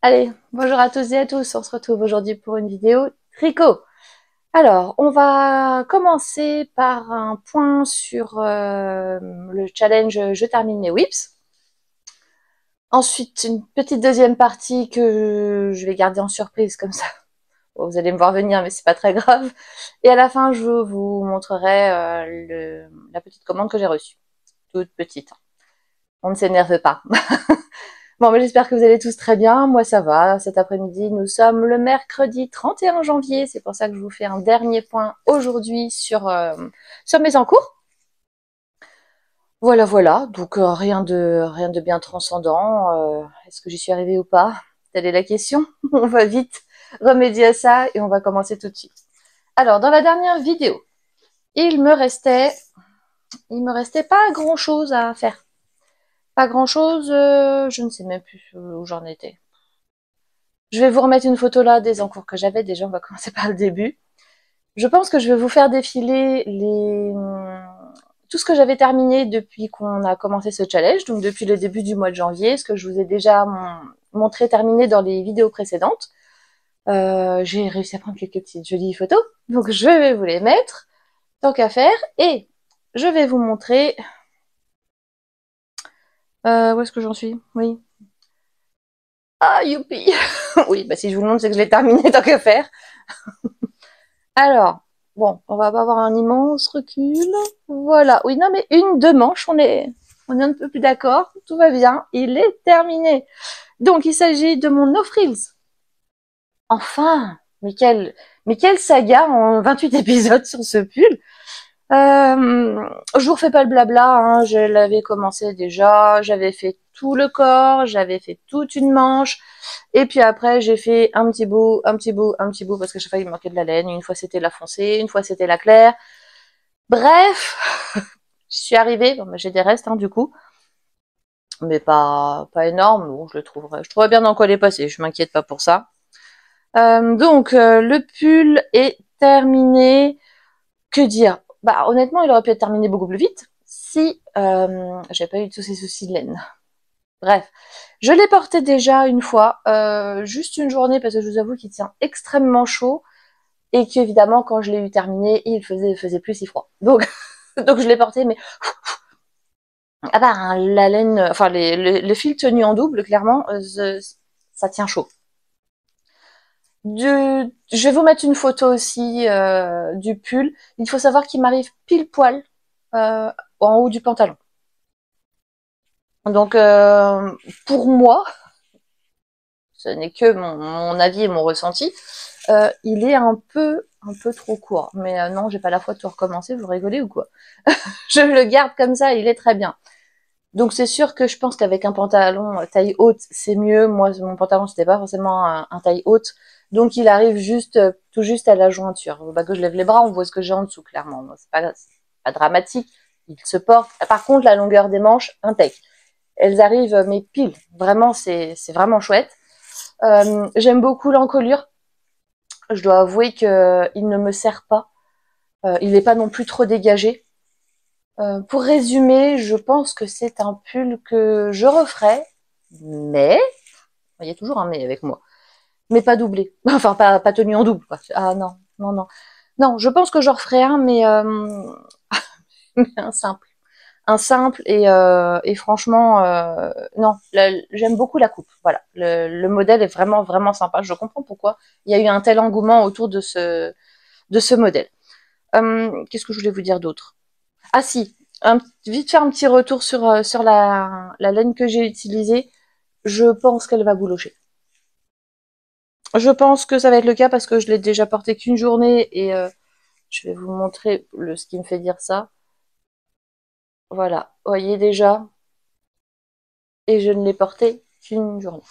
Allez, bonjour à tous et à tous, on se retrouve aujourd'hui pour une vidéo tricot. Alors, on va commencer par un point sur le challenge Je termine mes whips. Ensuite, une petite deuxième partie que je vais garder en surprise comme ça. Bon, vous allez me voir venir, mais c'est pas très grave. Et à la fin, je vous montrerai la petite commande que j'ai reçue. Toute petite. On ne s'énerve pas. Bon, mais j'espère que vous allez tous très bien. Moi, ça va. Cet après-midi, nous sommes le mercredi 31 janvier. C'est pour ça que je vous fais un dernier point aujourd'hui sur mes encours. Voilà, voilà. Donc, rien de bien transcendant. Est-ce que j'y suis arrivée ou pas? Telle est la question. On va vite remédier à ça et on va commencer tout de suite. Alors, dans la dernière vidéo, il me restait, il me restait pas grand-chose à faire. Pas grand-chose, je ne sais même plus où j'en étais. Je vais vous remettre une photo là des encours que j'avais. Déjà, on va commencer par le début. Je pense que je vais vous faire défiler tout ce que j'avais terminé depuis qu'on a commencé ce challenge, donc depuis le début du mois de janvier, ce que je vous ai déjà montré terminé dans les vidéos précédentes. J'ai réussi à prendre quelques petites jolies photos, donc je vais vous les mettre, tant qu'à faire, et je vais vous montrer... où est-ce que j'en suis? Oui. Ah, youpi. Oui, bah si je vous le montre, c'est que je l'ai terminé, tant qu'à faire. Alors, bon, on va pas avoir un immense recul. Voilà. Oui, non, mais deux manches, on est un peu plus d'accord. Tout va bien. Il est terminé. Donc, il s'agit de mon No Frills. Enfin! Mais quelle saga en 28 épisodes sur ce pull. Je vous refais pas le blabla, hein, je l'avais commencé déjà, j'avais fait tout le corps, j'avais fait toute une manche, et puis après j'ai fait un petit bout, un petit bout, un petit bout, parce que chaque fois il me manquait de la laine, une fois c'était la foncée, une fois c'était la claire. Bref, j'y suis arrivée, bon, bah, j'ai des restes du coup, mais pas énorme, bon, je trouverais bien dans quoi les passer, je m'inquiète pas pour ça. Donc le pull est terminé. Que dire? Bah honnêtement, il aurait pu être terminé beaucoup plus vite si j'avais pas eu tous ces soucis de laine. Bref, je l'ai porté déjà une fois, juste une journée parce que je vous avoue qu'il tient extrêmement chaud et qu'évidemment quand je l'ai eu terminé, il faisait plus si froid. Donc donc je l'ai porté, mais ah bah la laine, enfin le fil tenu en double, clairement, ça tient chaud. Je vais vous mettre une photo aussi du pull. Il faut savoir qu'il m'arrive pile poil euh, en haut du pantalon. Donc pour moi, ce n'est que mon avis et mon ressenti, il est un peu trop court. Mais non, j'ai pas la foi de tout recommencer. Vous rigolez ou quoi? Je le garde comme ça, il est très bien. Donc c'est sûr que je pense qu'avec un pantalon taille haute, c'est mieux. Moi, mon pantalon, c'était pas forcément un taille haute. Donc il arrive juste tout juste à la jointure. Bah, que je lève les bras, on voit ce que j'ai en dessous, clairement. C'est pas dramatique. Il se porte. Par contre, la longueur des manches, impec. Elles arrivent, mais pile. Vraiment, c'est vraiment chouette. J'aime beaucoup l'encolure. Je dois avouer que il ne me sert pas. Il n'est pas non plus trop dégagé. Pour résumer, je pense que c'est un pull que je referai, mais il y a toujours un mais avec moi, mais pas doublé, enfin pas tenu en double. Quoi. Ah non, non, non, non. Je pense que je referai un, mais un simple et franchement, non, j'aime beaucoup la coupe. Voilà, le modèle est vraiment vraiment sympa. Je comprends pourquoi il y a eu un tel engouement autour de ce modèle. Qu'est-ce que je voulais vous dire d'autre? Ah si, vite faire un petit retour sur la laine que j'ai utilisée. Je pense qu'elle va boulocher. Je pense que ça va être le cas parce que je l'ai déjà portée qu'une journée et je vais vous montrer ce qui me fait dire ça. Voilà, voyez déjà, et je ne l'ai portée qu'une journée.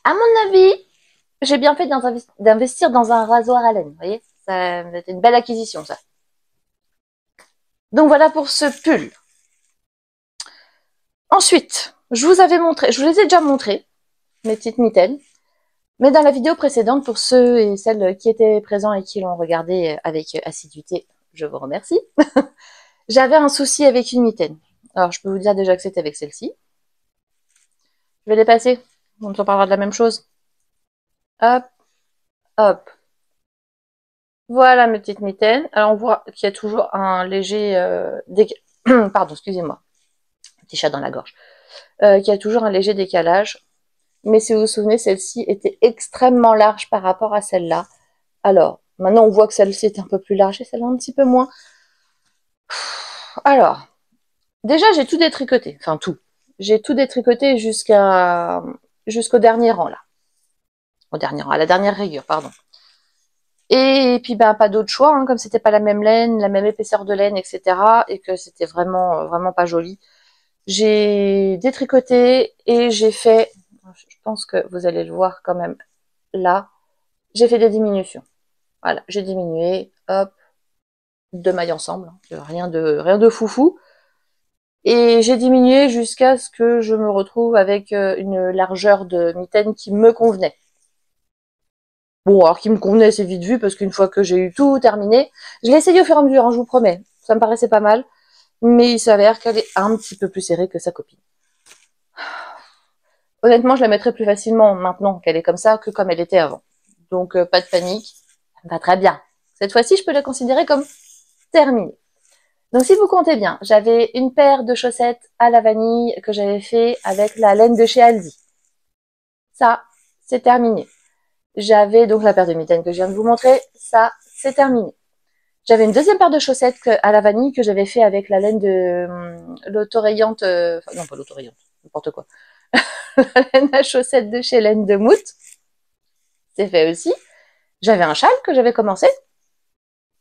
À mon avis, j'ai bien fait d'investir dans un rasoir à laine, vous voyez. Ça a été une belle acquisition, ça. Donc voilà pour ce pull. Ensuite, je vous les ai déjà montrés, mes petites mitaines. Mais dans la vidéo précédente, pour ceux et celles qui étaient présents et qui l'ont regardé avec assiduité, je vous remercie. J'avais un souci avec une mitaine. Alors, je peux vous dire déjà que c'était avec celle-ci. Je vais les passer. On en parlera de la même chose. Hop, hop. Voilà mes petites mitaines. Alors on voit qu'il y a toujours un léger pardon, excusez-moi, petit chat dans la gorge. Qu'il y a toujours un léger décalage. Mais si vous vous souvenez, celle-ci était extrêmement large par rapport à celle-là. Alors, maintenant on voit que celle-ci est un peu plus large et celle-là un petit peu moins. Alors, déjà j'ai tout détricoté, enfin tout. J'ai tout détricoté jusqu'au dernier rang là. Au dernier rang, à la dernière rayure, pardon. Et puis ben pas d'autre choix, hein, comme c'était pas la même laine, la même épaisseur de laine, etc. Et que c'était vraiment vraiment pas joli. J'ai détricoté et j'ai fait, je pense que vous allez le voir quand même là, j'ai fait des diminutions. Voilà, j'ai diminué, hop, 2 mailles ensemble, rien de foufou. Et j'ai diminué jusqu'à ce que je me retrouve avec une largeur de mitaine qui me convenait. Bon, alors qui me convenait, c'est vite vu, parce qu'une fois que j'ai eu tout terminé, je l'ai essayé au fur et à mesure, hein, je vous promets. Ça me paraissait pas mal, mais il s'avère qu'elle est un petit peu plus serrée que sa copine. Honnêtement, je la mettrais plus facilement maintenant qu'elle est comme ça que comme elle était avant. Donc, pas de panique, ça me va très bien. Cette fois-ci, je peux la considérer comme terminée. Donc, si vous comptez bien, j'avais une paire de chaussettes à la vanille que j'avais fait avec la laine de chez Aldi. Ça, c'est terminé. J'avais donc la paire de mitaines que je viens de vous montrer. Ça, c'est terminé. J'avais une deuxième paire de chaussettes à la vanille que j'avais fait avec la laine de l'autorayante, enfin non pas l'autorayante, n'importe quoi. La laine à chaussettes de chez Laine de Mout. C'est fait aussi. J'avais un châle que j'avais commencé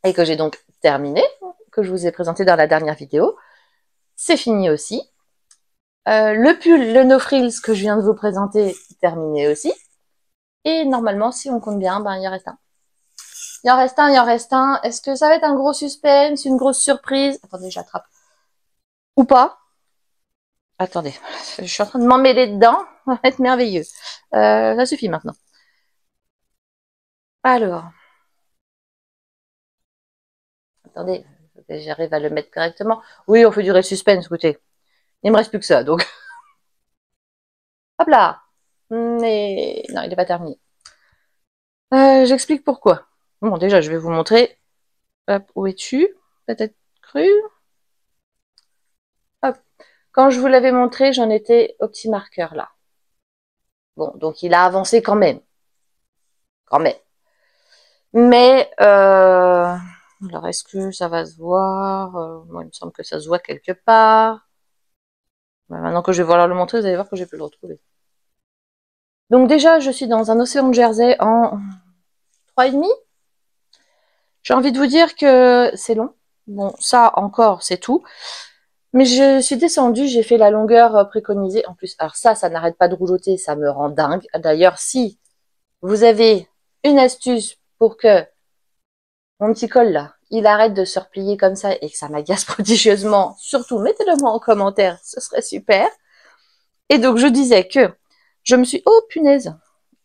et que j'ai donc terminé, que je vous ai présenté dans la dernière vidéo. C'est fini aussi. Le pull, le No Frills que je viens de vous présenter, terminé aussi. Et normalement, si on compte bien, ben il en reste un. Il en reste un, il en reste un. Est-ce que ça va être un gros suspense, une grosse surprise? Attendez, j'attrape. Ou pas? Attendez, je suis en train de m'emmêler dedans. Ça va être merveilleux. Ça suffit maintenant. Alors, attendez, j'arrive à le mettre correctement. Oui, on fait durer le suspense, écoutez. Il me reste plus que ça, donc. Hop là. Mais non, il n'est pas terminé. J'explique pourquoi. Bon, déjà, je vais vous montrer. Hop, où es-tu? Peut-être cru. Hop. Quand je vous l'avais montré, j'en étais au petit marqueur là. Bon, donc il a avancé quand même. Quand même. Mais, alors est-ce que ça va se voir? Moi, il me semble que ça se voit quelque part. Maintenant que je vais vouloir le montrer, vous allez voir que j'ai pu le retrouver. Donc déjà, je suis dans un océan de Jersey en 3,5. J'ai envie de vous dire que c'est long. Bon, ça encore, c'est tout. Mais je suis descendue, j'ai fait la longueur préconisée. En plus, alors ça n'arrête pas de roulotter, ça me rend dingue. D'ailleurs, si vous avez une astuce pour que mon petit col là, il arrête de se replier comme ça et que ça m'agace prodigieusement, surtout mettez-le moi en commentaire, ce serait super. Et donc je disais que je me suis, oh punaise,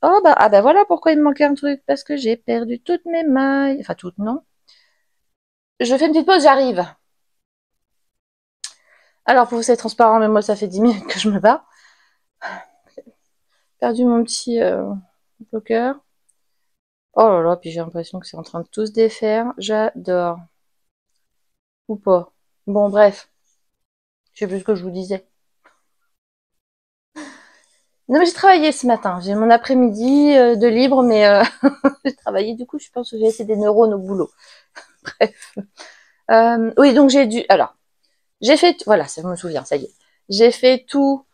oh bah ah bah voilà pourquoi il me manquait un truc, parce que j'ai perdu toutes mes mailles, enfin toutes non. Je fais une petite pause, j'arrive. Alors pour vous c'est transparent, mais moi ça fait 10 minutes que je me bats. Perdu mon petit bloqueur. Oh là là, puis j'ai l'impression que c'est en train de tout se défaire. J'adore. Ou pas. Bon bref, je sais plus ce que je vous disais. Non mais j'ai travaillé ce matin, j'ai mon après-midi de libre, mais j'ai travaillé, du coup je pense que j'ai laissé des neurones au boulot. Bref. Oui, donc j'ai dû... Alors, j'ai fait... Voilà, ça je me souviens, ça y est. J'ai fait tout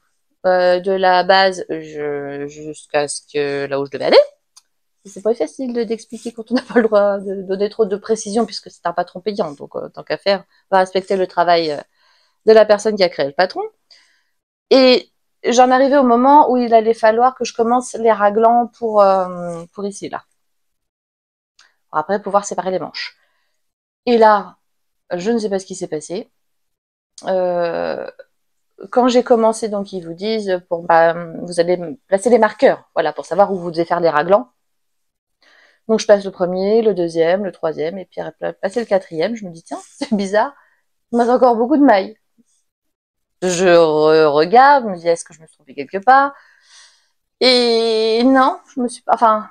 de la base jusqu'à ce que là où je devais aller. C'est pas facile d'expliquer quand on n'a pas le droit de donner trop de précision puisque c'est un patron payant. Donc, tant qu'à faire, on va respecter le travail de la personne qui a créé le patron. Et j'en arrivais au moment où il allait falloir que je commence les raglans pour ici, là. Pour après pouvoir séparer les manches. Et là, je ne sais pas ce qui s'est passé. Euh, quand j'ai commencé, donc ils vous disent, vous allez placer les marqueurs, voilà, pour savoir où vous devez faire les raglans. Donc je passe le premier, le deuxième, le troisième, et puis après passer le quatrième, je me dis tiens, c'est bizarre, il me reste encore beaucoup de mailles. Je regarde, je me dis est-ce que je me suis trompée quelque part? Et non, je me suis pas, enfin,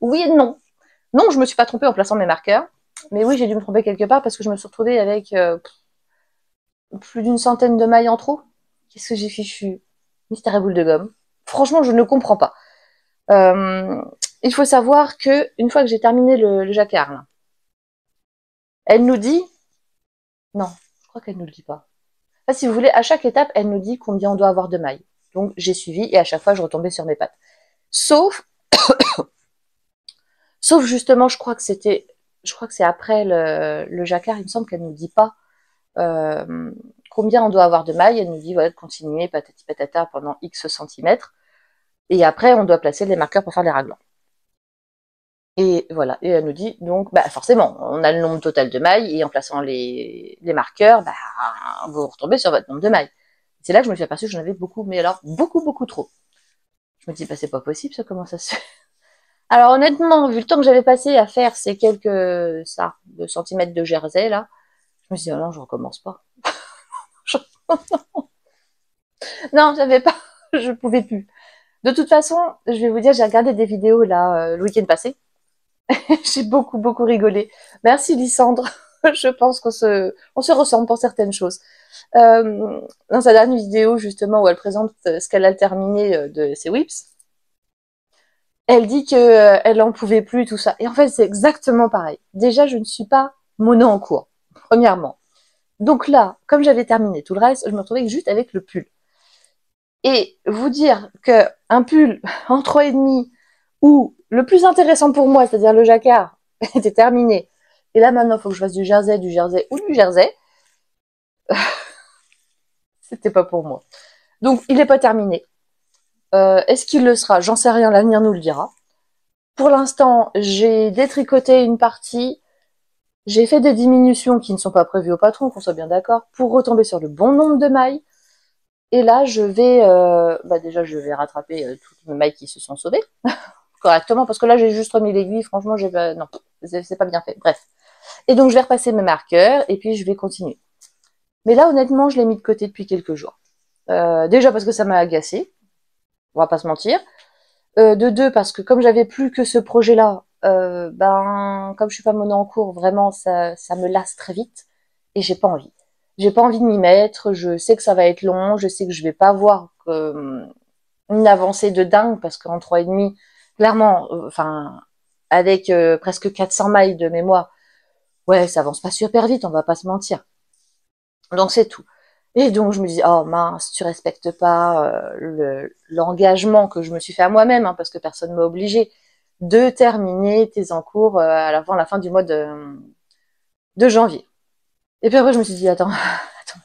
oui et non. Non, je me suis pas trompée en plaçant mes marqueurs. Mais oui, j'ai dû me tromper quelque part parce que je me suis retrouvée avec plus d'une centaine de mailles en trop. Qu'est-ce que j'ai fichu? Mystère à boule de gomme. Franchement, je ne comprends pas. Euh, il faut savoir que une fois que j'ai terminé le jacquard, là, elle nous dit, non, je crois qu'elle nous le dit pas. Enfin, si vous voulez, à chaque étape, elle nous dit combien on doit avoir de mailles. Donc j'ai suivi et à chaque fois, je retombais sur mes pattes. Sauf, sauf justement, je crois que c'est après le jacquard, il me semble qu'elle nous dit pas euh, combien on doit avoir de mailles. Elle nous dit voilà de continuer patati patata pendant X centimètres. Et après, on doit placer les marqueurs pour faire les raglans. Et voilà, et elle nous dit donc, bah forcément, on a le nombre total de mailles et en plaçant les marqueurs, bah vous retombez sur votre nombre de mailles. C'est là que je me suis aperçue que j'en avais beaucoup, mais alors beaucoup trop. Je me dis bah c'est pas possible ça, comment ça se fait? Alors honnêtement, vu le temps que j'avais passé à faire ces quelques de centimètres de jersey là, je me suis dit oh non, je recommence pas. Non, j'avais pas, je pouvais plus. De toute façon, je vais vous dire, j'ai regardé des vidéos là le week-end passé. J'ai beaucoup rigolé. Merci Lysandre. Je pense on se ressemble pour certaines choses. Dans sa dernière vidéo, justement, où elle présente ce qu'elle a terminé de ses whips, elle dit que elle en pouvait plus, tout ça. Et en fait, c'est exactement pareil. Déjà, je ne suis pas mono en cours, premièrement. Donc là, comme j'avais terminé tout le reste, je me retrouvais juste avec le pull. Et vous dire que un pull en 3,5 où le plus intéressant pour moi, c'est-à-dire le jacquard, était terminé. Et là, maintenant, il faut que je fasse du jersey ou du jersey. C'était pas pour moi. Donc, il n'est pas terminé. Est-ce qu'il le sera? J'en sais rien, l'avenir nous le dira. Pour l'instant, j'ai détricoté une partie. J'ai fait des diminutions qui ne sont pas prévues au patron, qu'on soit bien d'accord, pour retomber sur le bon nombre de mailles. Et là, déjà, je vais rattraper toutes mes mailles qui se sont sauvées correctement, parce que là, j'ai juste remis l'aiguille. Franchement, non, c'est pas bien fait. Bref. Et donc, je vais repasser mes marqueurs et puis je vais continuer. Mais là, honnêtement, je l'ai mis de côté depuis quelques jours. Déjà parce que ça m'a agacé, on va pas se mentir. De deux, parce que comme j'avais plus que ce projet-là, comme je suis pas mono en cours, vraiment, ça me lasse très vite et j'ai pas envie. J'ai pas envie de m'y mettre. Je sais que ça va être long. Je sais que je vais pas voir une avancée de dingue parce qu'en 3,5, clairement, avec presque 400 mailles de mémoire, ouais, ça avance pas super vite. On va pas se mentir. Donc c'est tout. Et donc je me dis oh mince, tu respectes pas l'engagement que je me suis fait à moi-même, hein, parce que personne m'a obligé de terminer tes encours avant la fin du mois de janvier. Et puis après je me suis dit attends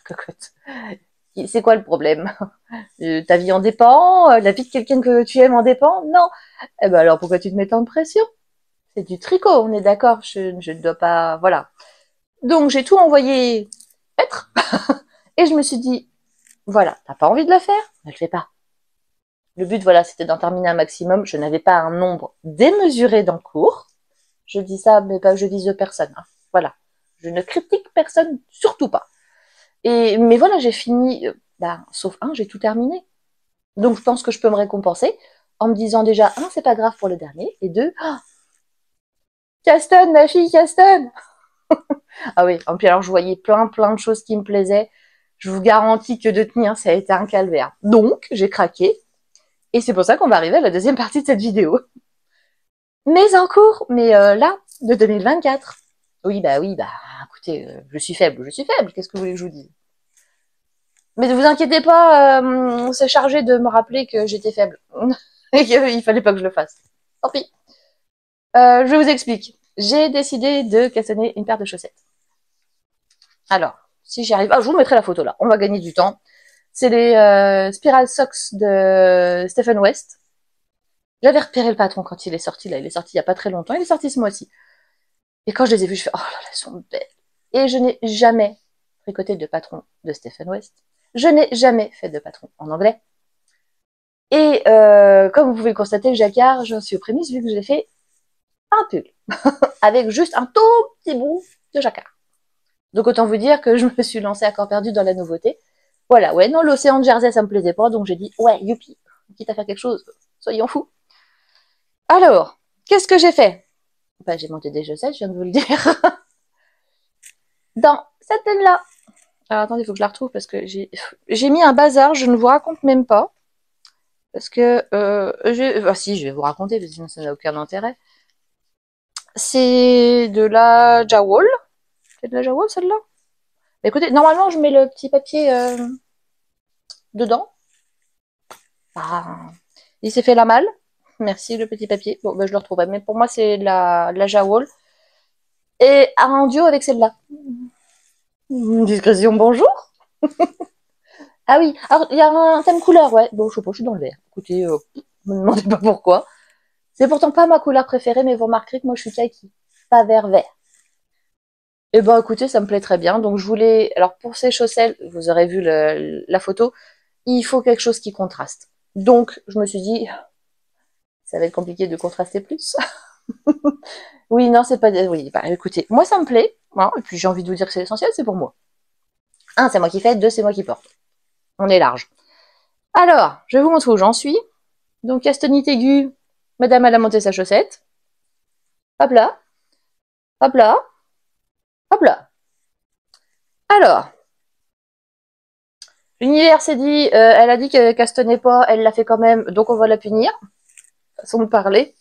cocotte, c'est quoi le problème? Ta vie en dépend, la vie de quelqu'un que tu aimes en dépend? Non. Eh ben alors pourquoi tu te mets tant de pression? C'est du tricot, on est d'accord. Je ne dois pas, voilà. Donc j'ai tout envoyé être et je me suis dit voilà, t'as pas envie de le faire, ne le fais pas. Le but, voilà, c'était d'en terminer un maximum. Je n'avais pas un nombre démesuré d'encours. Je dis ça, mais pas, je vise personne. Hein. Voilà. Je ne critique personne, surtout pas. Mais voilà, j'ai fini, sauf un, j'ai tout terminé. Donc, je pense que je peux me récompenser en me disant déjà, un, c'est pas grave pour le dernier, et deux, oh, Caston, ma fille, Caston! Ah oui, et puis alors, je voyais plein de choses qui me plaisaient. Je vous garantis que de tenir, ça a été un calvaire. Donc, j'ai craqué. Et c'est pour ça qu'on va arriver à la deuxième partie de cette vidéo. Mes encours, mais là, de 2024. Oui, écoutez, je suis faible, qu'est-ce que vous voulez que je vous dise? Mais ne vous inquiétez pas, c'est chargé de me rappeler que j'étais faible. Et qu'il fallait pas que je le fasse. Tant pis. Je vous explique. J'ai décidé de cassonner une paire de chaussettes. Alors, si j'y arrive... Ah, je vous mettrai la photo là, on va gagner du temps. C'est les Spiral Socks de Stephen West. J'avais repéré le patron quand il est sorti, là, il est sorti il y a pas très longtemps, il est sorti ce mois-ci. Et quand je les ai vus, je fais, oh là là, elles sont belles. Et je n'ai jamais tricoté de patron de Stephen West. Je n'ai jamais fait de patron en anglais. Et comme vous pouvez le constater, le jacquard, j'en suis aux prémices vu que j'ai fait un pull. Avec juste un tout petit bout de jacquard. Donc autant vous dire que je me suis lancée à corps perdu dans la nouveauté. Voilà, ouais, non, l'océan de Jersey, ça me plaisait pas, donc j'ai dit, ouais, youpi, quitte à faire quelque chose, soyons fous. Alors, qu'est-ce que j'ai fait? Ben, j'ai monté des chaussettes, je viens de vous le dire. Dans cette laine-là. Alors, attendez, il faut que je la retrouve parce que j'ai mis un bazar, je ne vous raconte même pas. Parce que, si, je vais vous raconter, parce que sinon ça n'a aucun intérêt. C'est de la Jawol. C'est de la Jawol, celle-là? Écoutez, normalement, je mets le petit papier dedans. Ah, il s'est fait la malle. Merci, le petit papier. Bon, ben, je le retrouverai. Mais pour moi, c'est la Jawol. Et en duo avec celle-là. Une discrétion, bonjour. Ah oui, alors il y a un thème couleur, ouais. Bon, je sais pas, je suis dans le vert. Écoutez, me demandez pas pourquoi. C'est pourtant pas ma couleur préférée, mais vous remarquerez que moi, je suis kaki. Pas vert-vert. Eh ben, écoutez, ça me plaît très bien. Donc, je voulais... Alors, pour ces chaussettes, vous aurez vu la photo, il faut quelque chose qui contraste. Donc, je me suis dit, ça va être compliqué de contraster plus. Oui, non, c'est pas... Oui, bah, écoutez, moi, ça me plaît. Hein, et puis, j'ai envie de vous dire que c'est l'essentiel, c'est pour moi. Un, c'est moi qui fais. Deux, c'est moi qui porte. On est large. Alors, je vais vous montrer où j'en suis. Donc, castanite aiguë, madame, elle a monté sa chaussette. Hop là. Hop là. Hop là. Alors, l'univers s'est dit, elle a dit qu'elle castonnait pas, elle l'a fait quand même, donc on va la punir. Façon de parler.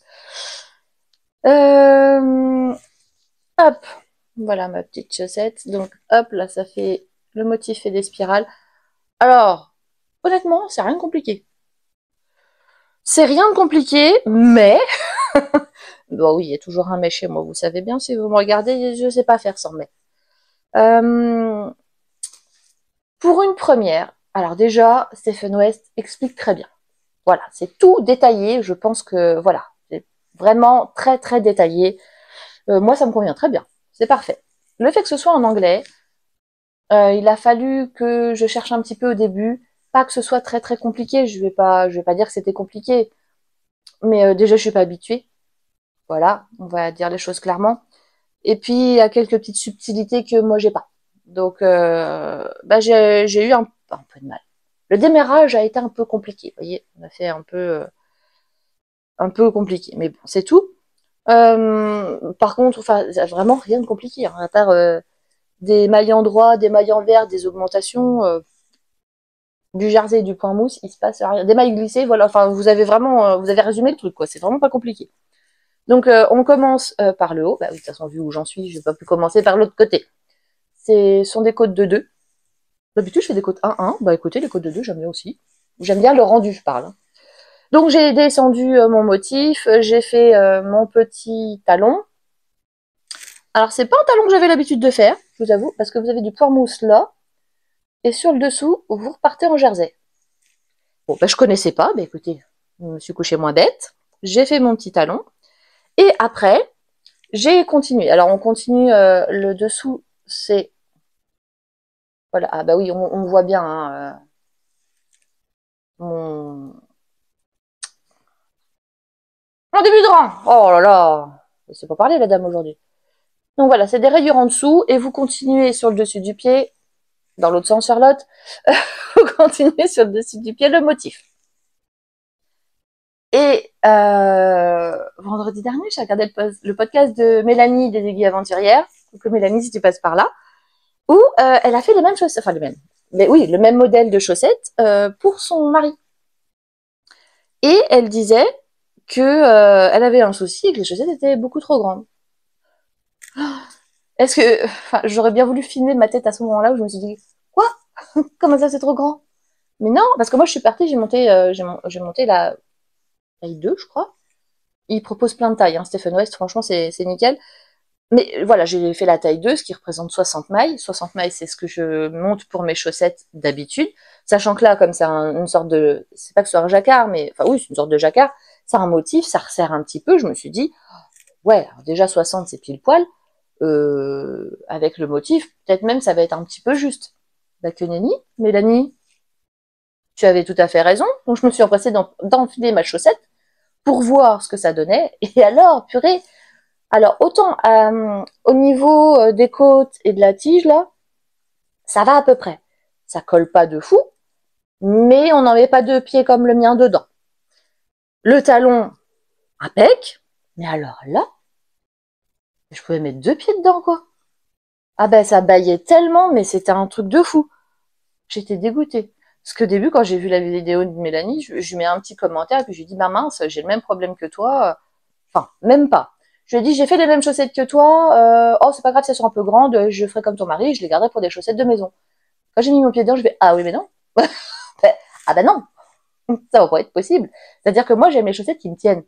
Hop, voilà ma petite chaussette. Donc hop, là ça fait le motif et des spirales. Alors, honnêtement, c'est rien de compliqué. C'est rien de compliqué, mais... Bon oui, il y a toujours un mais chez moi, vous savez bien, si vous me regardez, je sais pas faire sans mais. Pour une première, alors déjà, Stephen West explique très bien. Voilà, c'est tout détaillé, je pense que, voilà, c'est vraiment très très détaillé. Moi, ça me convient très bien, c'est parfait. Le fait que ce soit en anglais, il a fallu que je cherche un petit peu au début, pas que ce soit très très compliqué, je vais pas dire que c'était compliqué, mais déjà je suis pas habituée, voilà, on va dire les choses clairement. Et puis il y a quelques petites subtilités que moi j'ai pas. Donc bah, j'ai eu un peu de mal. Le démarrage a été un peu compliqué, vous voyez, on a fait un peu compliqué, mais bon, c'est tout. Par contre, enfin, vraiment rien de compliqué, hein, à part des mailles en droit, des mailles en vert, des augmentations, du jersey et du point mousse, il se passe rien. Des mailles glissées, voilà, enfin, vous avez vraiment, vous avez résumé le truc, quoi, c'est vraiment pas compliqué. Donc, on commence par le haut, bah oui, de toute façon, vu où j'en suis, je vais pas plus commencer par l'autre côté. Ce sont des côtes de 2. D'habitude, je fais des côtes 1-1, bah écoutez, les côtes de 2, j'aime bien aussi. J'aime bien le rendu, je parle. Donc, j'ai descendu mon motif, j'ai fait mon petit talon. Alors, c'est pas un talon que j'avais l'habitude de faire, je vous avoue, parce que vous avez du point mousse là, et sur le dessous, vous repartez en jersey. Bon, bah, je connaissais pas, bah écoutez, je me suis couchée moins bête, j'ai fait mon petit talon, et après, j'ai continué. Alors, on continue, le dessous, c'est... Voilà, ah bah oui, on voit bien hein, mon début de rang. Oh là là, c'est pas parler la dame aujourd'hui. Donc voilà, c'est des rayures en dessous, et vous continuez sur le dessus du pied, dans l'autre sens, Charlotte, vous continuez sur le dessus du pied le motif. Et vendredi dernier, j'ai regardé le podcast de Mélanie des Aiguilles Aventurières, donc Mélanie, si tu passes par là, où elle a fait les mêmes chaussettes, enfin les mêmes, mais oui, le même modèle de chaussettes pour son mari. Et elle disait que elle avait un souci et que les chaussettes étaient beaucoup trop grandes. Est-ce que, enfin, j'aurais bien voulu filmer ma tête à ce moment-là où je me suis dit, quoi? Comment ça c'est trop grand? Mais non, parce que moi je suis partie, j'ai monté la taille 2, je crois. Il propose plein de tailles, hein. Stephen West, franchement, c'est nickel. Mais voilà, j'ai fait la taille 2, ce qui représente 60 mailles. 60 mailles, c'est ce que je monte pour mes chaussettes d'habitude. Sachant que là, comme c'est une sorte de... C'est pas que ce soit un jacquard, mais... Enfin oui, c'est une sorte de jacquard. Ça a un motif, ça resserre un petit peu. Je me suis dit, ouais, alors déjà 60, c'est pile poil. Avec le motif, peut-être même ça va être un petit peu juste. Bah que nenni, Mélanie, tu avais tout à fait raison. Donc je me suis empressée d'enfiler ma chaussette pour voir ce que ça donnait. Et alors, purée, alors autant au niveau des côtes et de la tige là, ça va à peu près. Ça colle pas de fou, mais on n'en met pas deux pieds comme le mien dedans. Le talon, impec. Mais alors là, je pouvais mettre 2 pieds dedans, quoi. Ah ben, ça baillait tellement, mais c'était un truc de fou. J'étais dégoûtée. Parce qu'au début, quand j'ai vu la vidéo de Mélanie, je lui mets un petit commentaire, et puis je lui dis, bah mince, j'ai le même problème que toi. Enfin, même pas. Je lui ai dit, j'ai fait les mêmes chaussettes que toi. Oh, c'est pas grave, si elles sont un peu grandes, je ferai comme ton mari, je les garderai pour des chaussettes de maison. Quand j'ai mis mon pied dedans, je vais, ah oui, mais non. Ah ben non, ça va pas être possible. C'est-à-dire que moi, j'aime les chaussettes qui me tiennent.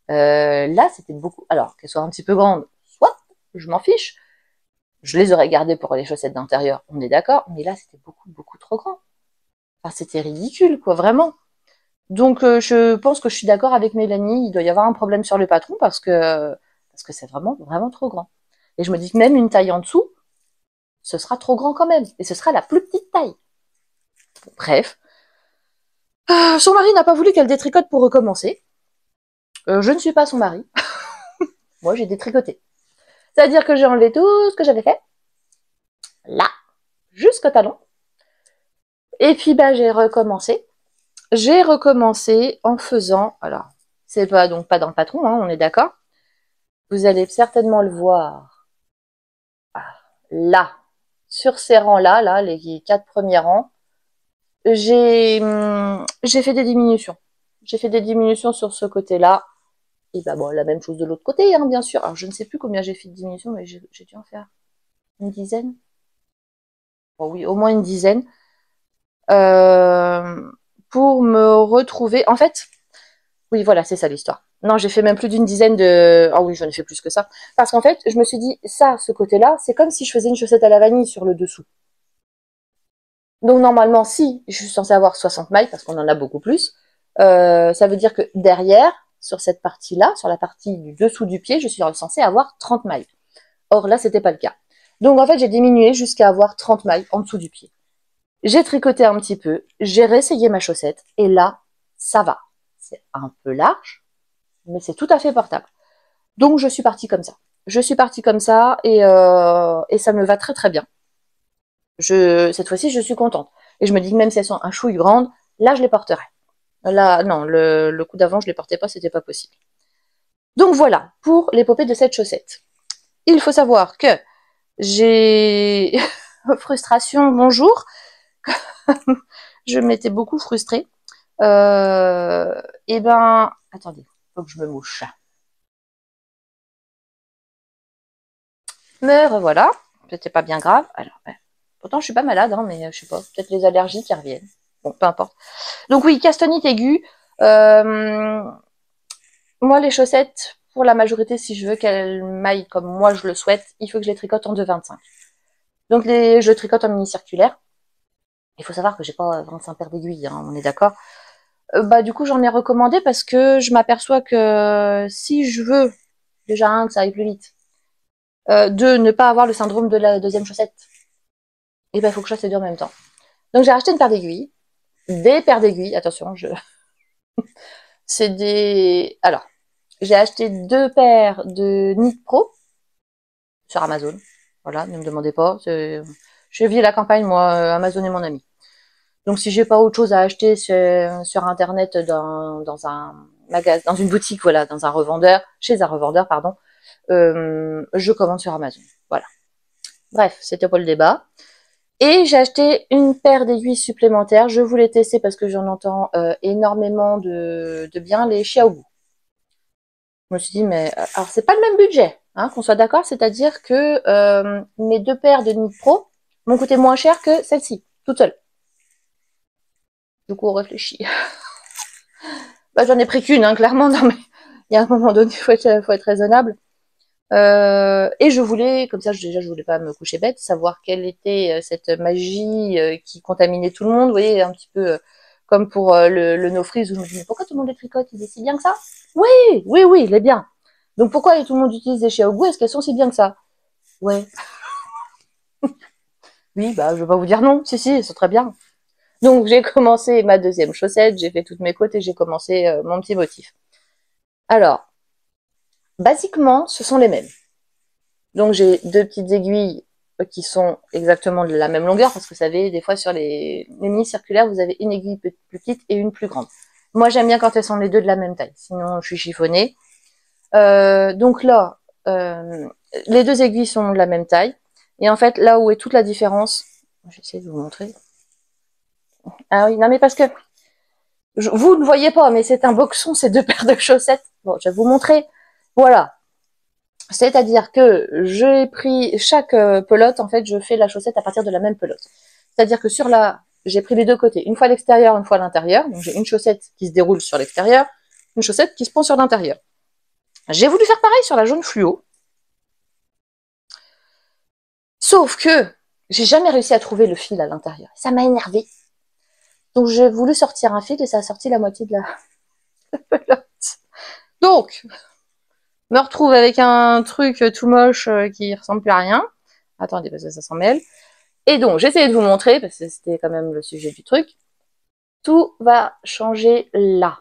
Là, c'était beaucoup. Alors, qu'elles soient un petit peu grandes, soit, je m'en fiche. Je les aurais gardées pour les chaussettes d'intérieur, on est d'accord. Mais là, c'était beaucoup, beaucoup trop grand. Enfin, c'était ridicule, quoi, vraiment. Donc, je pense que je suis d'accord avec Mélanie. Il doit y avoir un problème sur le patron parce que c'est vraiment, vraiment trop grand. Et je me dis que même une taille en dessous, ce sera trop grand quand même. Et ce sera la plus petite taille. Bon, bref. Son mari n'a pas voulu qu'elle détricote pour recommencer. Je ne suis pas son mari. Moi, j'ai détricoté. C'est-à-dire que j'ai enlevé tout ce que j'avais fait, là, jusqu'au talon. Et puis, bah, j'ai recommencé. J'ai recommencé en faisant, alors, c'est pas donc pas dans le patron, hein, on est d'accord. Vous allez certainement le voir là, sur ces rangs-là, là, les 4 premiers rangs, j'ai fait des diminutions. J'ai fait des diminutions sur ce côté-là. Et bah bon, la même chose de l'autre côté, hein, bien sûr. Alors, je ne sais plus combien j'ai fait de diminutions, mais j'ai dû en faire une dizaine. Bon, oui, au moins une dizaine. Euh, pour me retrouver. En fait, oui, voilà, c'est ça l'histoire. Non, j'ai fait même plus d'une dizaine de. Ah oui, j'en ai fait plus que ça. Parce qu'en fait, je me suis dit, ça, ce côté-là, c'est comme si je faisais une chaussette à la vanille sur le dessous. Donc normalement, si je suis censée avoir 60 mailles, parce qu'on en a beaucoup plus, ça veut dire que derrière, sur cette partie-là, sur la partie du dessous du pied, je suis censée avoir 30 mailles. Or là, c'était pas le cas. Donc en fait, j'ai diminué jusqu'à avoir 30 mailles en dessous du pied. J'ai tricoté un petit peu, j'ai réessayé ma chaussette, et là, ça va. C'est un peu large, mais c'est tout à fait portable. Donc je suis partie comme ça. Je suis partie comme ça, et ça me va très très bien. Cette fois-ci, je suis contente. Et je me dis que même si elles sont un chouille grandes, là, je les porterai. Là, non, le coup d'avant, je les portais pas, c'était pas possible. Donc voilà, pour l'épopée de cette chaussette. Il faut savoir que j'ai frustration, bonjour. Je m'étais beaucoup frustrée. Et ben, attendez, faut que je me mouche. Me revoilà. C'était pas bien grave. Alors, pourtant, je suis pas malade, hein, mais je sais pas, peut-être les allergies qui reviennent. Bon, peu importe. Donc oui, castanite aiguë. Euh, Moi, les chaussettes, pour la majorité, si je veux qu'elles maillent comme moi je le souhaite, il faut que je les tricote en 2,25. Donc je tricote en mini circulaire. Il faut savoir que j'ai pas 25 paires d'aiguilles, hein, on est d'accord. Bah du coup, j'en ai recommandé parce que je m'aperçois que si je veux déjà que ça aille plus vite, deux, ne pas avoir le syndrome de la deuxième chaussette, et ben il faut que je fasse les deux en même temps. Donc j'ai acheté une paire d'aiguilles, des paires d'aiguilles. Attention, c'est des. Alors, j'ai acheté 2 paires de Knit Pro sur Amazon. Voilà, ne me demandez pas. Je vis la campagne, moi, Amazon est mon ami. Donc si j'ai pas autre chose à acheter sur internet dans un magasin, dans une boutique, voilà, dans un revendeur, chez un revendeur, pardon, je commande sur Amazon. Voilà. Bref, c'était pas le débat. Et j'ai acheté une paire d'aiguilles supplémentaires. Je voulais tester parce que j'en entends énormément de bien, les Xiaobu. Je me suis dit, mais alors c'est pas le même budget, hein, qu'on soit d'accord, c'est-à-dire que mes 2 paires de Knit Pro m'ont coûté moins cher que celle-ci, toute seule. Du coup, on réfléchit. Bah, j'en ai pris qu'une, hein, clairement, non, mais il y a un moment donné, faut être raisonnable. Et je voulais, comme ça, déjà, je voulais pas me coucher bête, savoir quelle était cette magie qui contaminait tout le monde. Vous voyez, un petit peu comme pour le no freeze où je me dis, mais pourquoi tout le monde les tricote? Il est si bien que ça? Oui, oui, oui, il est bien. Donc pourquoi tout le monde utilise des Xiaobu? Est-ce qu'elles sont si bien que ça? Ouais. Oui, bah, je vais pas vous dire non. Si, si, elles sont très bien. Donc j'ai commencé ma deuxième chaussette, j'ai fait toutes mes côtes et j'ai commencé mon petit motif. Alors, basiquement, ce sont les mêmes. Donc j'ai 2 petites aiguilles qui sont exactement de la même longueur, parce que vous savez, des fois sur les mini circulaires, vous avez une aiguille plus petite et une plus grande. Moi, j'aime bien quand elles sont les deux de la même taille. Sinon, je suis chiffonnée. Donc là, les deux aiguilles sont de la même taille. Et en fait, là où est toute la différence, je vais essayer de vous montrer. Ah oui, non mais parce que vous ne voyez pas, mais c'est un boxon, c'est deux paires de chaussettes. Bon, je vais vous montrer. Voilà. C'est-à-dire que j'ai pris chaque pelote, en fait, je fais la chaussette à partir de la même pelote. C'est-à-dire que sur la, j'ai pris les deux côtés, une fois à l'extérieur, une fois à l'intérieur. Donc j'ai une chaussette qui se déroule sur l'extérieur, une chaussette qui se pend sur l'intérieur. J'ai voulu faire pareil sur la jaune fluo. Sauf que j'ai jamais réussi à trouver le fil à l'intérieur. Ça m'a énervé. Donc j'ai voulu sortir un fil et ça a sorti la moitié de la pelote. Donc, me retrouve avec un truc tout moche qui ressemble plus à rien. Attendez, parce que ça s'en mêle. Et donc, j'essayais de vous montrer, parce que c'était quand même le sujet du truc. Tout va changer là,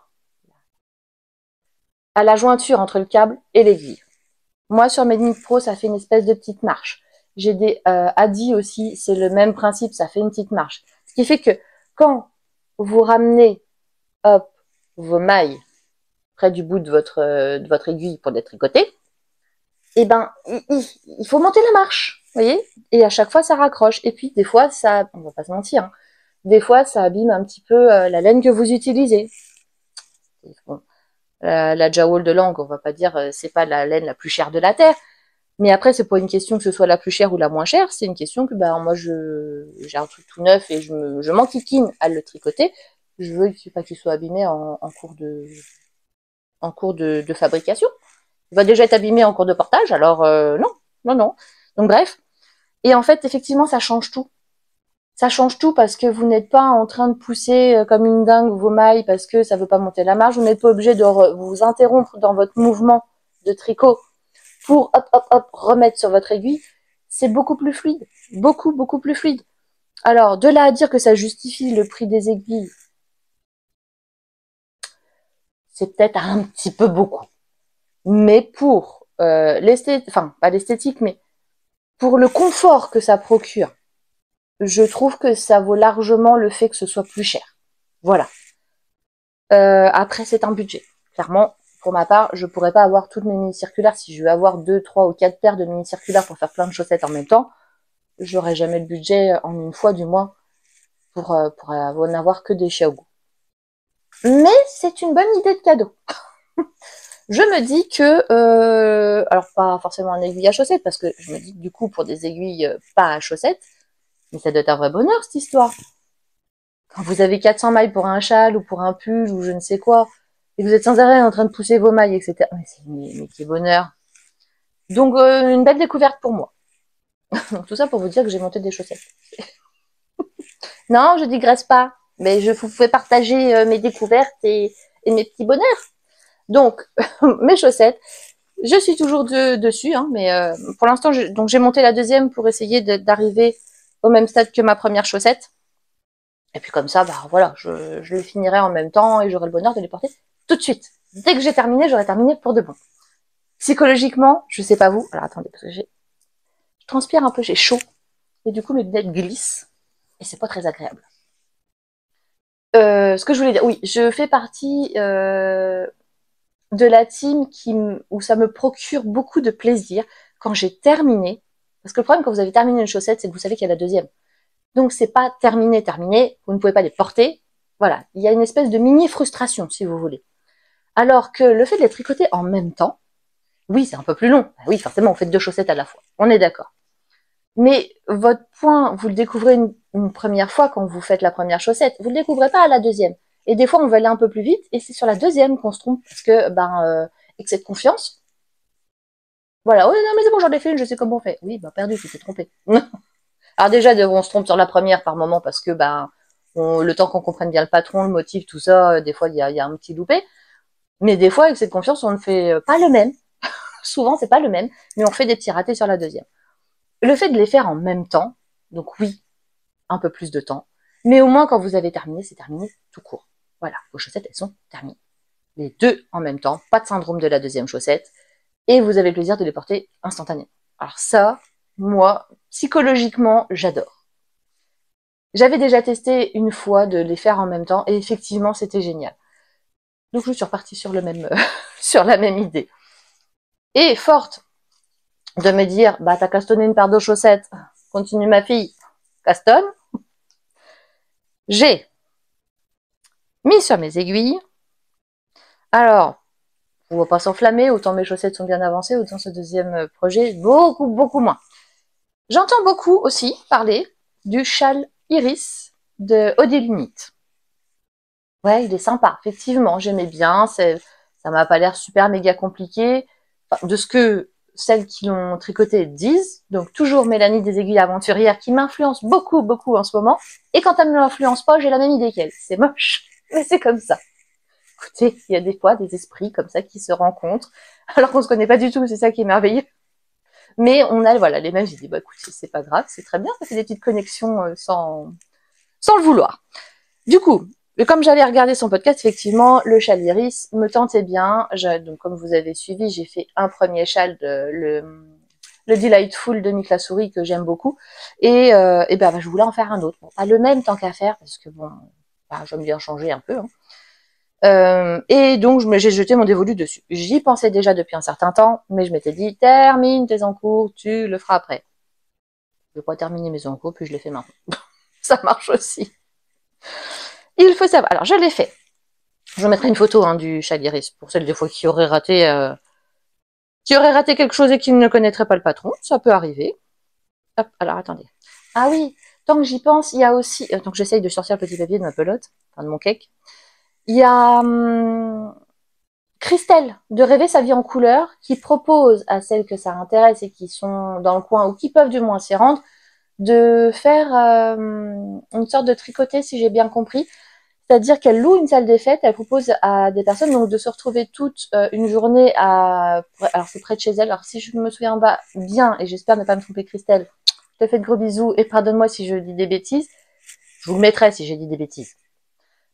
à la jointure entre le câble et l'aiguille. Moi, sur Medmix Pro, ça fait une espèce de petite marche. J'ai des Adi aussi, c'est le même principe, ça fait une petite marche. Ce qui fait que quand vous ramenez, hop, vos mailles près du bout de votre aiguille pour les tricoter, et ben, il faut monter la marche, vous voyez. Et à chaque fois, ça raccroche. Et puis, des fois, ça, on va pas se mentir, hein, des fois, ça abîme un petit peu la laine que vous utilisez. Bon, la jowl de langue, on va pas dire c'est pas la laine la plus chère de la terre, mais après c'est pas une question que ce soit la plus chère ou la moins chère, c'est une question que bah moi j'ai un truc tout neuf et je m'enquiquine à le tricoter, je veux pas qu'il soit abîmé en cours de fabrication. Il va déjà être abîmé en cours de portage, alors non, non, non. Donc bref, et en fait effectivement ça change tout. Ça change tout parce que vous n'êtes pas en train de pousser comme une dingue vos mailles parce que ça veut pas monter la marge. Vous n'êtes pas obligé de vous interrompre dans votre mouvement de tricot pour hop, hop, hop, remettre sur votre aiguille. C'est beaucoup plus fluide. Beaucoup, beaucoup plus fluide. Alors, de là à dire que ça justifie le prix des aiguilles, c'est peut-être un petit peu beaucoup. Mais pour l'esthétique, enfin, pas l'esthétique, mais pour le confort que ça procure, je trouve que ça vaut largement le fait que ce soit plus cher. Voilà. Après, c'est un budget. Clairement, pour ma part, je pourrais pas avoir toutes mes mini-circulaires. Si je veux avoir 2, 3 ou 4 paires de mini-circulaires pour faire plein de chaussettes en même temps, j'aurais jamais le budget en une fois, du moins, pour en avoir que des Xiaogu. Mais c'est une bonne idée de cadeau. Je me dis que, alors pas forcément un aiguille à chaussettes, parce que je me dis que du coup, pour des aiguilles pas à chaussettes, mais ça doit être un vrai bonheur, cette histoire. Quand vous avez 400 mailles pour un châle ou pour un pull ou je ne sais quoi, et que vous êtes sans arrêt en train de pousser vos mailles, etc. Mais quel bonheur. Donc, une belle découverte pour moi. Donc, tout ça pour vous dire que j'ai monté des chaussettes. Non, je digresse pas, mais je vous fais partager mes découvertes et mes petits bonheurs. Donc, mes chaussettes, je suis toujours dessus, hein, mais pour l'instant, donc j'ai monté la deuxième pour essayer d'arriver au même stade que ma première chaussette. Et puis comme ça, bah voilà, je les finirai en même temps et j'aurai le bonheur de les porter tout de suite. Dès que j'ai terminé, j'aurai terminé pour de bon. Psychologiquement, je sais pas vous. Alors attendez, parce que je transpire un peu, j'ai chaud. Et du coup, mes lunettes glissent. Et c'est pas très agréable. Ce que je voulais dire, oui, je fais partie de la team où ça me procure beaucoup de plaisir quand j'ai terminé. Parce que le problème quand vous avez terminé une chaussette, c'est que vous savez qu'il y a la deuxième. Donc c'est pas terminé, vous ne pouvez pas les porter. Voilà, il y a une espèce de mini frustration, si vous voulez. Alors que le fait de les tricoter en même temps, oui, c'est un peu plus long. Oui, forcément, on fait deux chaussettes à la fois. On est d'accord. Mais votre point, vous le découvrez une première fois quand vous faites la première chaussette. Vous le découvrez pas à la deuxième. Et des fois, on va aller un peu plus vite, et c'est sur la deuxième qu'on se trompe, parce que, excès de confiance. Voilà, oui, non, mais c'est bon, j'en ai fait une, je sais comment on fait. Oui, perdu, tu t'es trompé. Alors déjà, on se trompe sur la première par moment, parce que, le temps qu'on comprenne bien le patron, le motif, tout ça, des fois, il y a un petit loupé. Mais des fois, avec cette confiance, on ne fait pas le même. Souvent, c'est pas le même, mais on fait des petits ratés sur la deuxième. Le fait de les faire en même temps, donc oui, un peu plus de temps, mais au moins quand vous avez terminé, c'est terminé tout court. Voilà, vos chaussettes, elles sont terminées. Les deux en même temps, pas de syndrome de la deuxième chaussette, et vous avez le plaisir de les porter instantanément. Alors ça, moi, psychologiquement, j'adore. J'avais déjà testé une fois de les faire en même temps, et effectivement, c'était génial. Donc je suis repartie sur le même, sur la même idée. Et forte de me dire, bah t'as castonné une paire de chaussettes, continue ma fille, castonne. J'ai mis sur mes aiguilles. Alors, on va pas s'enflammer, autant mes chaussettes sont bien avancées, autant ce deuxième projet, beaucoup, beaucoup moins. J'entends beaucoup aussi parler du châle iris de Odile Knit. Ouais, il est sympa, effectivement, j'aimais bien, ça m'a pas l'air super méga compliqué. Enfin, de ce que celles qui l'ont tricoté disent, donc toujours Mélanie des Aiguilles Aventurières qui m'influence beaucoup, beaucoup en ce moment. Et quand elle ne m'influence pas, j'ai la même idée qu'elle. C'est moche, mais c'est comme ça. Écoutez, il y a des fois des esprits comme ça qui se rencontrent, alors qu'on se connaît pas du tout, c'est ça qui est merveilleux. Mais on a voilà les mêmes idées. Bah écoute, c'est pas grave, c'est très bien, ça fait des petites connexions sans le vouloir. Du coup, comme j'avais regardé son podcast, effectivement, le châle iris me tentait bien. Donc, comme vous avez suivi, j'ai fait un premier châle, le Delightful de Mick Souris que j'aime beaucoup. Et ben, je voulais en faire un autre. Bon, pas le même tant qu'à faire, parce que bon, bah, j'aime bien changer un peu. Hein. Et donc, j'ai jeté mon dévolu dessus. J'y pensais déjà depuis un certain temps, mais je m'étais dit, termine tes encours, tu le feras après. Je vais pas terminer mes encours, puis je les fais maintenant. Ça marche aussi. Il faut savoir. Alors, je l'ai fait. Je vous mettrai une photo hein, du châle iris pour celles des fois qui auraient raté quelque chose et qui ne connaîtraient pas le patron. Ça peut arriver. Hop, alors attendez. Ah oui, tant que j'y pense, il y a aussi, tant que j'essaye de sortir le petit papier de ma pelote, enfin de mon cake, il y a Christelle de Rêver sa vie en couleur qui propose à celles que ça intéresse et qui sont dans le coin ou qui peuvent du moins s'y rendre de faire une sorte de tricoté si j'ai bien compris. C'est-à-dire qu'elle loue une salle des fêtes, elle propose à des personnes donc de se retrouver toutes une journée à... Alors c'est près de chez elle, alors si je me souviens bien, et j'espère ne pas me tromper Christelle, je te fais de gros bisous et pardonne-moi si je dis des bêtises, je vous le mettrai si j'ai dit des bêtises.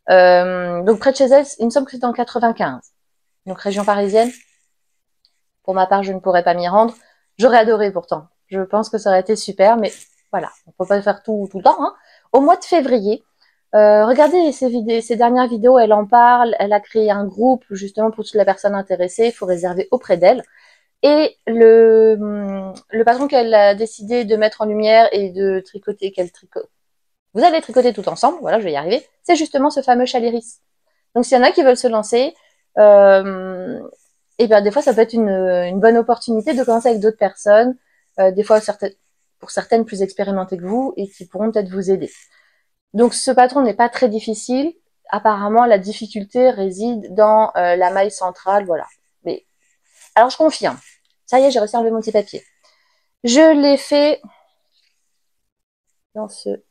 Donc près de chez elle, il me semble que c'est en 95, donc région parisienne. Pour ma part, je ne pourrais pas m'y rendre. J'aurais adoré pourtant, je pense que ça aurait été super, mais voilà, on peut pas faire tout le temps. Hein. Au mois de février, regardez ces dernières vidéos, elle en parle, elle a créé un groupe justement pour toutes les personnes intéressées, il faut réserver auprès d'elle. Et le patron qu'elle a décidé de mettre en lumière et de tricoter, vous allez tricoter tout ensemble, voilà, je vais y arriver, c'est justement ce fameux châle iris. Donc s'il y en a qui veulent se lancer, et bien des fois ça peut être une bonne opportunité de commencer avec d'autres personnes, des fois pour certaines plus expérimentées que vous et qui pourront peut-être vous aider. Donc ce patron n'est pas très difficile. Apparemment, la difficulté réside dans la maille centrale, voilà. Mais alors je confirme. Ça y est, j'ai réussi à enlever mon petit papier. Je l'ai fait dans ce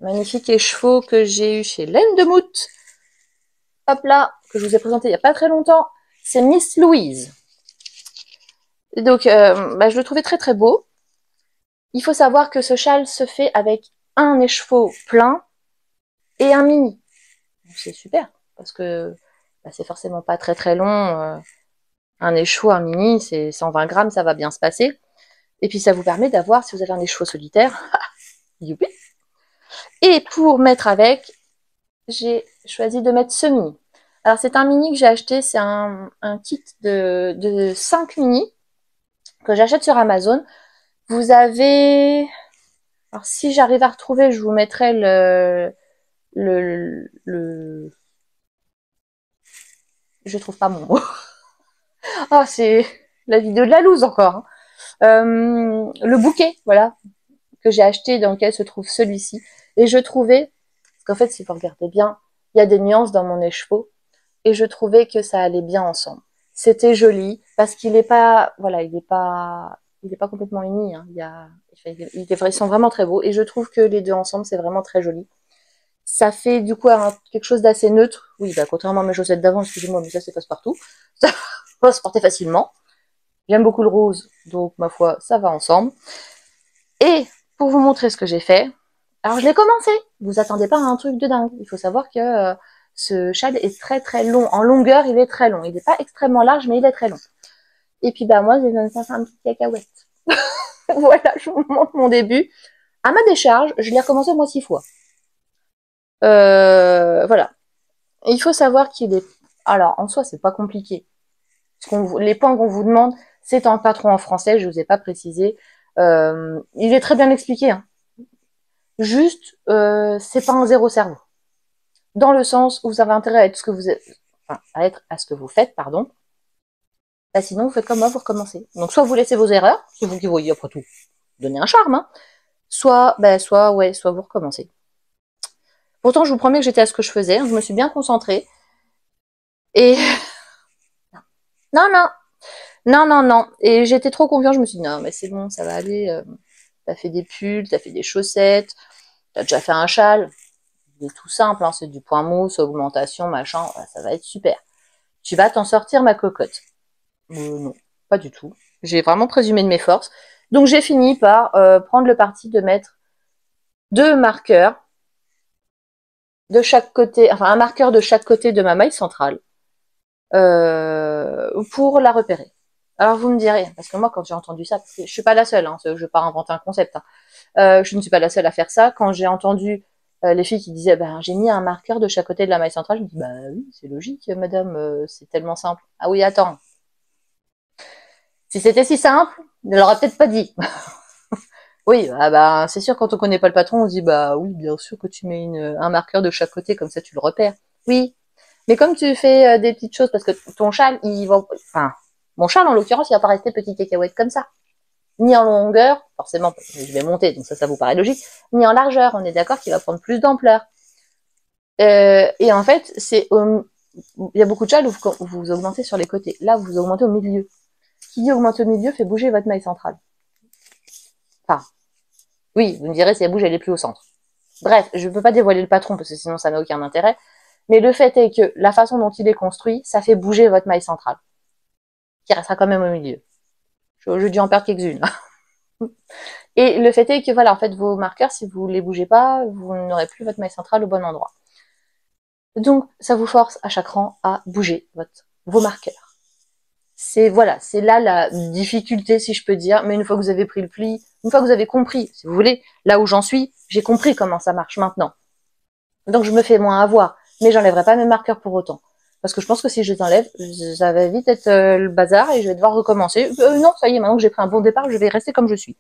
magnifique écheveau que j'ai eu chez Laine de Mout. Hop là, que je vous ai présenté il n'y a pas très longtemps. C'est Miss Louise. Et donc, je le trouvais très très beau. Il faut savoir que ce châle se fait avec un écheveau plein et un mini. C'est super, parce que c'est forcément pas très très long. Un écheveau, un mini, c'est 120 grammes, ça va bien se passer. Et puis ça vous permet d'avoir, si vous avez un écheveau solitaire, youpi. Et pour mettre avec, j'ai choisi de mettre ce mini. Alors c'est un mini que j'ai acheté, c'est un kit de 5 mini que j'achète sur Amazon. Vous avez... Alors si j'arrive à retrouver, je vous mettrai Je trouve pas mon mot. Ah, c'est la vidéo de la loose encore. Hein. Le bouquet, voilà, que j'ai acheté dans lequel se trouve celui-ci. Et je trouvais, parce qu'en fait, si vous regardez bien, il y a des nuances dans mon écheveau. Et je trouvais que ça allait bien ensemble. C'était joli, parce qu'il est pas, voilà, il est pas complètement uni. Hein. Ils sont vraiment très beaux. Et je trouve que les deux ensemble, c'est vraiment très joli. Ça fait du coup quelque chose d'assez neutre. Oui, contrairement à mes chaussettes d'avant, excusez-moi, mais ça c'est passe-partout. Ça va se porter facilement. J'aime beaucoup le rose, donc ma foi, ça va ensemble. Et pour vous montrer ce que j'ai fait, alors je l'ai commencé. Vous attendez pas à un truc de dingue. Il faut savoir que ce châle est très très long. En longueur, il est très long. Il n'est pas extrêmement large, mais il est très long. Et puis moi, j'ai besoin de faire un petit cacahuète. Voilà, je vous montre mon début. À ma décharge, je l'ai recommencé au moins 6 fois. Voilà. il faut savoir qu'il est... Alors, en soi, c'est pas compliqué. Les points qu'on vous demande, c'est pas trop en français, je vous ai pas précisé. Il est très bien expliqué. Hein. Juste, c'est pas un zéro cerveau. Dans le sens où vous avez intérêt à être ce que vous êtes, enfin, à être à ce que vous faites, pardon. Bah, sinon, vous faites comme moi, vous recommencez. Donc, soit vous laissez vos erreurs, c'est vous qui voyez après tout, donner un charme, hein. Soit vous recommencez. Pourtant, je vous promets que j'étais à ce que je faisais, je me suis bien concentrée. Et non, non, non. Et j'étais trop confiante, je me suis dit, non, mais c'est bon, ça va aller. T'as fait des pulls, t'as fait des chaussettes, t'as déjà fait un châle. C'est tout simple, hein, c'est du point mousse, augmentation, machin, ça va être super. Tu vas t'en sortir, ma cocotte. Non, pas du tout. J'ai vraiment présumé de mes forces. Donc j'ai fini par prendre le parti de mettre 2 marqueurs de chaque côté, enfin un marqueur de chaque côté de ma maille centrale pour la repérer. Alors vous me direz, parce que moi quand j'ai entendu ça, je suis pas la seule, hein, je vais pas inventer un concept, hein. Je ne suis pas la seule à faire ça. Quand j'ai entendu les filles qui disaient ben, j'ai mis un marqueur de chaque côté de la maille centrale, je me dis bah oui, c'est logique, madame, c'est tellement simple. Ah oui, attends. Si c'était si simple, ne l'aurait peut-être pas dit. Oui, ah bah c'est sûr quand on connaît pas le patron, on se dit bah oui, bien sûr que tu mets un marqueur de chaque côté, comme ça tu le repères. Oui. Mais comme tu fais des petites choses, parce que ton châle, il va, enfin, mon châle en l'occurrence, il va pas rester petit cacahuète comme ça. Ni en longueur, forcément, je vais monter, donc ça vous paraît logique, ni en largeur, on est d'accord qu'il va prendre plus d'ampleur. Et en fait, il y a beaucoup de châles où vous augmentez sur les côtés. Là, vous augmentez au milieu. Qui dit augmente au milieu fait bouger votre maille centrale. Enfin, oui, vous me direz si elle bouge, elle est plus au centre. Bref, je ne peux pas dévoiler le patron parce que sinon ça n'a aucun intérêt. Mais le fait est que la façon dont il est construit, ça fait bouger votre maille centrale, qui restera quand même au milieu. Je dis en perdre quelques-unes. Et le fait est que voilà, en fait, vos marqueurs, si vous les bougez pas, vous n'aurez plus votre maille centrale au bon endroit. Donc, ça vous force à chaque rang à bouger vos marqueurs. C'est voilà, c'est là la difficulté, si je peux dire. Mais une fois que vous avez pris le pli, une fois que vous avez compris, si vous voulez, là où j'en suis, j'ai compris comment ça marche maintenant. Donc, je me fais moins avoir, mais j'enlèverai pas mes marqueurs pour autant. Parce que je pense que si je les enlève, ça va vite être le bazar et je vais devoir recommencer. Non, ça y est, maintenant que j'ai pris un bon départ, je vais rester comme je suis.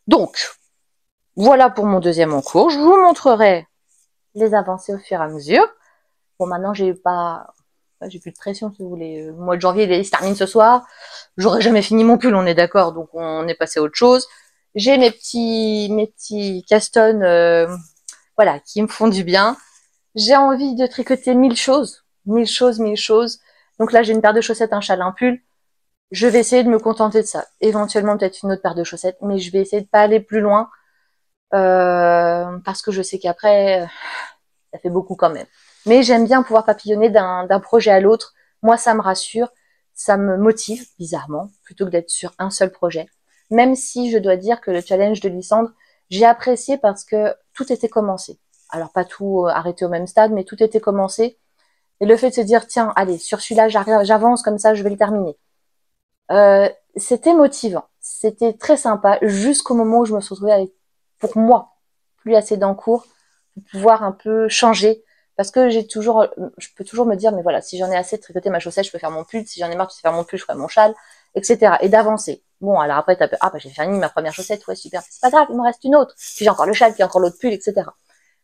Donc, voilà pour mon deuxième en cours. Je vous montrerai les avancées au fur et à mesure. Bon, maintenant, j'ai plus de pression, si vous voulez. Le mois de janvier, il se termine ce soir. J'aurais jamais fini mon pull, on est d'accord, donc on est passé à autre chose. J'ai mes petits castons, voilà, qui me font du bien. J'ai envie de tricoter 1000 choses. 1000 choses, 1000 choses. Donc là, j'ai une paire de chaussettes, un châle, un pull. Je vais essayer de me contenter de ça. Éventuellement, peut-être une autre paire de chaussettes, mais je vais essayer de pas aller plus loin. Parce que je sais qu'après, ça fait beaucoup quand même. Mais j'aime bien pouvoir papillonner d'un projet à l'autre. Moi, ça me rassure, ça me motive, bizarrement, plutôt que d'être sur un seul projet. Même si je dois dire que le challenge de Lysandre, j'ai apprécié parce que tout était commencé. Alors, pas tout arrêté au même stade, mais tout était commencé. Et le fait de se dire, tiens, allez, sur celui-là, j'avance comme ça, je vais le terminer. C'était motivant. C'était très sympa jusqu'au moment où je me suis retrouvée avec, pour moi, plus assez d'encours pour pouvoir un peu changer. Parce que je peux toujours me dire, mais voilà, si j'en ai assez de tricoter ma chaussette, je peux faire mon pull. Si j'en ai marre de faire mon pull, je ferai mon châle, etc. Et d'avancer. Bon, alors après, t'as peur, ah, bah, j'ai fini ma première chaussette, ouais, super. C'est pas grave, il me reste une autre. Puis j'ai encore le châle, puis encore l'autre pull, etc.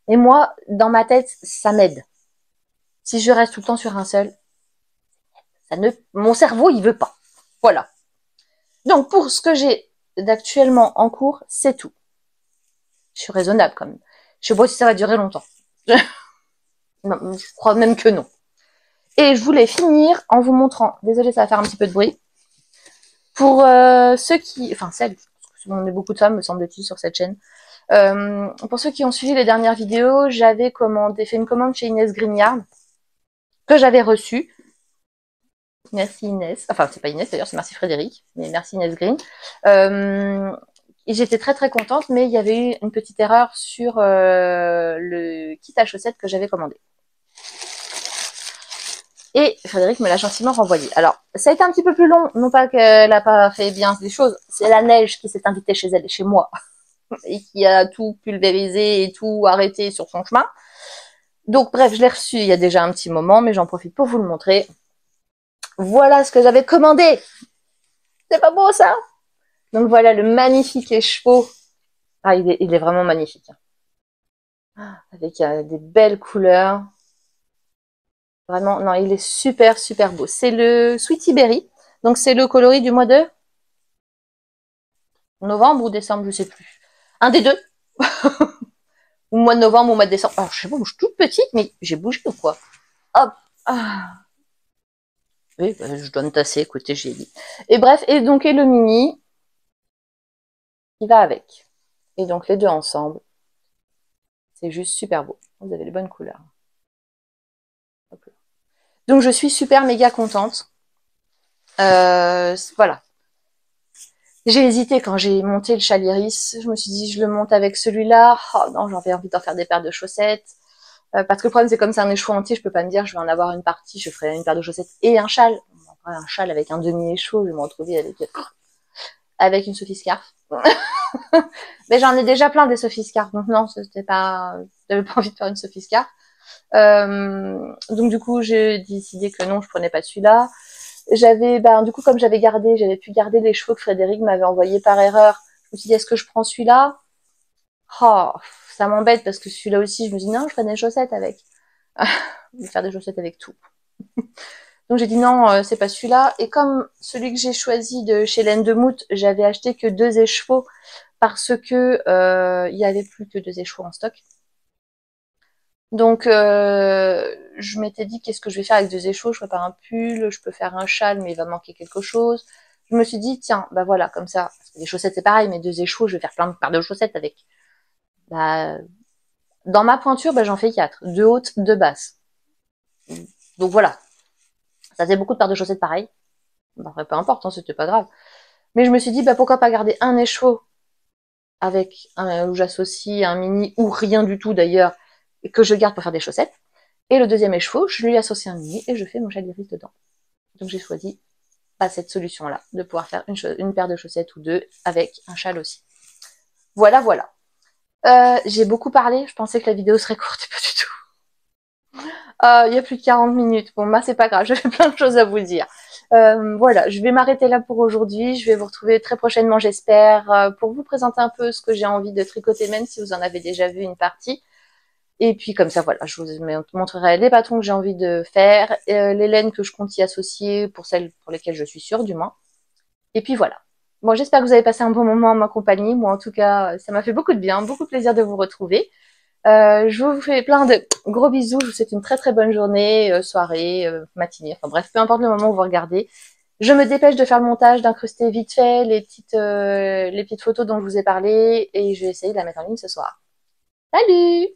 Et moi, dans ma tête, ça m'aide. Si je reste tout le temps sur un seul, mon cerveau, il veut pas. Voilà. Donc, pour ce que j'ai d'actuellement en cours, c'est tout. Je suis raisonnable quand même. Je sais pas si ça va durer longtemps. Non, je crois même que non. Et je voulais finir en vous montrant, désolée, ça va faire un petit peu de bruit, pour ceux qui, enfin celles, parce qu'on est beaucoup de femmes, me semble-t-il, sur cette chaîne. Pour ceux qui ont suivi les dernières vidéos, j'avais fait une commande chez Inès Grignard, que j'avais reçue. Merci Inès. Enfin, c'est pas Inès d'ailleurs, c'est merci Frédéric, mais merci Inès Green. Et j'étais très très contente, mais il y avait eu une petite erreur sur le kit à chaussettes que j'avais commandé. Et Frédéric me l'a gentiment renvoyé. Alors, ça a été un petit peu plus long, non pas qu'elle n'a pas fait bien des choses, c'est la neige qui s'est invitée chez elle et chez moi, et qui a tout pulvérisé et tout arrêté sur son chemin. Donc bref, je l'ai reçu il y a déjà un petit moment, mais j'en profite pour vous le montrer. Voilà ce que j'avais commandé. C'est pas beau ça? Donc voilà le magnifique écheveau. Ah, il est vraiment magnifique. Avec des belles couleurs. Vraiment, non, il est super, super beau. C'est le Sweetie Berry. Donc c'est le coloris du mois de novembre ou décembre, je sais plus. Un des deux. Ou mois de novembre ou mois de décembre. Alors, je sais pas, je suis toute petite, mais j'ai bougé ou quoi? Hop. Ah. Oui, bah, je dois me tasser, écoutez, j'ai dit. Et bref, et donc, et le mini, qui va avec. Et donc, les deux ensemble, c'est juste super beau. Vous avez les bonnes couleurs. Donc, je suis super méga contente. Voilà. J'ai hésité quand j'ai monté le châle iris. Je me suis dit, je le monte avec celui-là. Oh non, j'avais envie d'en faire des paires de chaussettes. Parce que le problème, c'est comme c'est un écheveau entier, je peux pas me dire, je vais en avoir une partie, je ferai une paire de chaussettes et un châle. Un châle avec un demi-écheveau, je vais me retrouver avec une Sophie Scarf. Mais j'en ai déjà plein des Sophie Scarf, donc non, c'était pas, j'avais pas envie de faire une Sophie Scarf. Donc du coup, j'ai décidé que non, je prenais pas celui-là. Du coup, comme j'avais pu garder les cheveux que Frédéric m'avait envoyés par erreur. Je me suis dit, est-ce que je prends celui-là? Oh, ça m'embête parce que celui-là aussi, je me dis non, je ferai des chaussettes avec. Je vais faire des chaussettes avec tout. Donc j'ai dit non, c'est pas celui-là. Et comme celui que j'ai choisi de chez Laine de Mout, j'avais acheté que 2 écheveaux parce que il y avait plus que 2 écheveaux en stock. Donc je m'étais dit qu'est-ce que je vais faire avec 2 écheveaux, je ferai pas un pull, je peux faire un châle mais il va manquer quelque chose. Je me suis dit tiens, bah voilà, comme ça, les chaussettes c'est pareil, mais 2 écheveaux, je vais faire plein de paires de chaussettes avec. Bah, dans ma pointure, bah, j'en fais 4, 2 hautes, 2 basses. Donc voilà, ça faisait beaucoup de paires de chaussettes pareilles. Enfin, peu importe, hein, c'était pas grave. Mais je me suis dit, bah, pourquoi pas garder un écheveau où j'associe un mini ou rien du tout d'ailleurs, et que je garde pour faire des chaussettes. Et le deuxième écheveau, je lui associe un mini et je fais mon châle iris dedans. Donc j'ai choisi cette solution-là, de pouvoir faire une paire de chaussettes ou deux avec un châle aussi. Voilà, voilà. J'ai beaucoup parlé, je pensais que la vidéo serait courte, pas du tout. Il y a plus de 40 minutes. Bon, bah c'est pas grave, j'avais plein de choses à vous dire. Voilà, je vais m'arrêter là pour aujourd'hui. Je vais vous retrouver très prochainement, j'espère, pour vous présenter un peu ce que j'ai envie de tricoter, même si vous en avez déjà vu une partie. Et puis comme ça, voilà, je vous montrerai les patrons que j'ai envie de faire, les laines que je compte y associer, pour celles pour lesquelles je suis sûre, du moins. Et puis voilà. Bon, j'espère que vous avez passé un bon moment en ma compagnie. Moi, en tout cas, ça m'a fait beaucoup de bien, beaucoup de plaisir de vous retrouver. Je vous fais plein de gros bisous. Je vous souhaite une très très bonne journée, soirée, matinée. Enfin bref, peu importe le moment où vous regardez. Je me dépêche de faire le montage, d'incruster vite fait les petites photos dont je vous ai parlé et je vais essayer de la mettre en ligne ce soir. Salut!